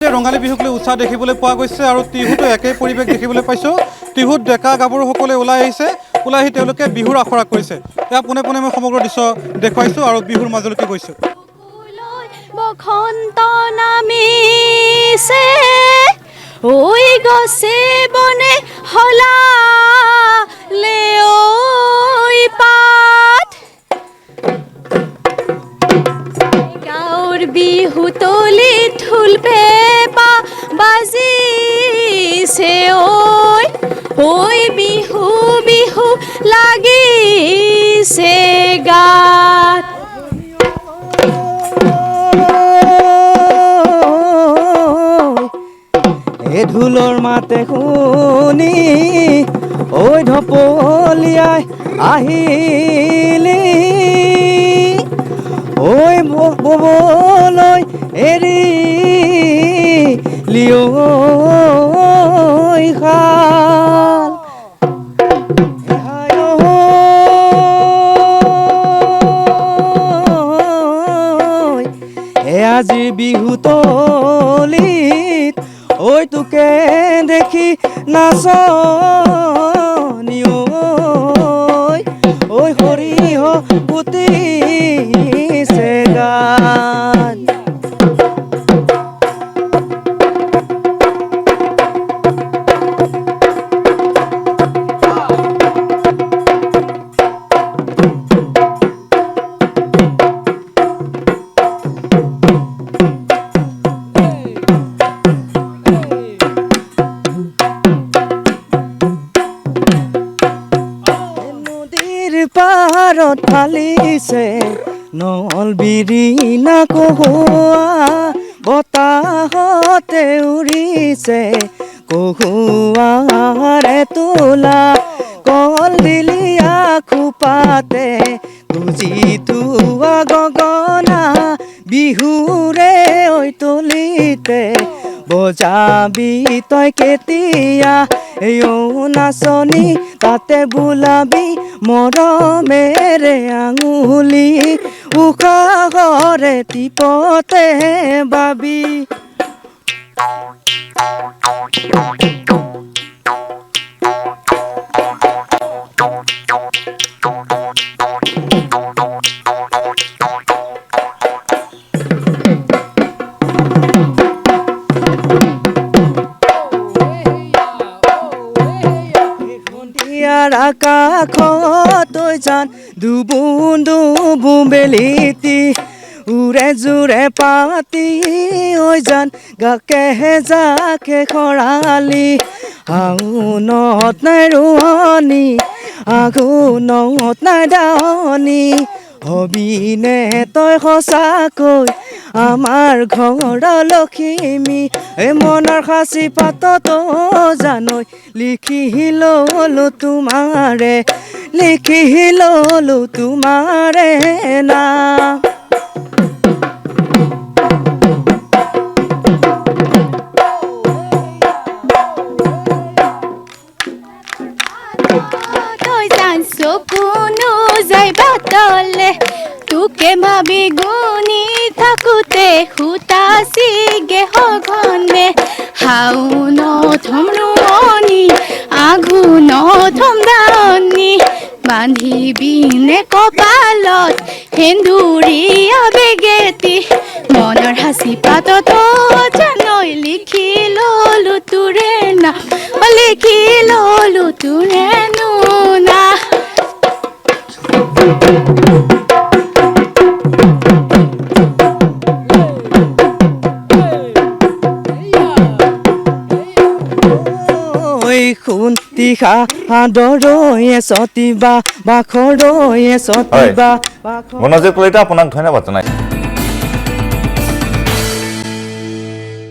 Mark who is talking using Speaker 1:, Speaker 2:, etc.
Speaker 1: ৰঙালী বিহুক লৈ উৎসাহ দেখিবলৈ পোৱা গৈছে আৰু টিহুতো একেই পৰিৱেশ দেখিবলৈ পাইছোঁ। টিহুত ডেকা গাভৰুসকলে ওলাই আহিছে, ওলাই আহি তেওঁলোকে বিহুৰ আখৰা কৰিছে। এয়া পোনে পোনে মই সমগ্ৰ দৃশ্য দেখুৱাইছোঁ আৰু বিহুৰ মাজলৈকে গৈছোঁ।
Speaker 2: বসন্ত নামিছে ঐ গছে বনে হলালে ঐ পাত গাঁৱৰ বিহু তলি ঢোল পেঁপা বাজিছে ঐ বিহু বিহু লাগিছে গাত।
Speaker 3: ঢোলৰ মাতে শুনি ঐ ঢপলিয়াই আহিলি ঐ ববলৈ এৰি লিঅ শাল আজি বিহু তলিত ঐ তোকে দেখি নাচনি ঐ সৰিহ পুতিছে গান। পাৰত ফালিছে নল বিৰিণা কহুৱা বতাহতে উৰিছে কহুৱাৰে তোলা কল দিলিয়া খোপাতে গুজি থোৱা গগনা বিহুৰে ঐ তলিতে বজাবি তই কেতিয়া এও নাচনি তাতে বোলাবি মৰমেৰে আঙুলি উশাহৰে টিপতে বাবি। আকাশত জান দুবুন দুবুন বেলিতি উৰে জোৰে পাতি ঐ জান গাকে জাকে খৰালি আঘোণত নাই ৰোৱনী আঘোণত নাই দাৱনী হবিনে তই সঁচাকৈ আমাৰ ঘৰৰ লখিমী মনৰ সাঁচি পাতত জানৈ লিখি ললো তোমাৰে লিখি ললো তোমাৰে নাম।
Speaker 2: তই জানছ কোনো যাই বাটলে তোকে ভাবি গুনি থাকোতে সূতা চিগে সঘনে শাওনত হম ৰোৱনী আঘোণত হম দাৱনী বান্ধিবিনে কপালত সেন্দুৰীয়া বেগেতি মনৰ সাঁচি পাতত জানৈ লিখি ললো তোৰে নাম লিখি ললো তোৰে নোনা।
Speaker 3: শুন্তিখা সাদৰয়ে চতিবা বাখৰয়ে চতিবা।
Speaker 4: মনোযোগ কৰিলে আপোনাক ধন্যবাদ জনাইছোঁ।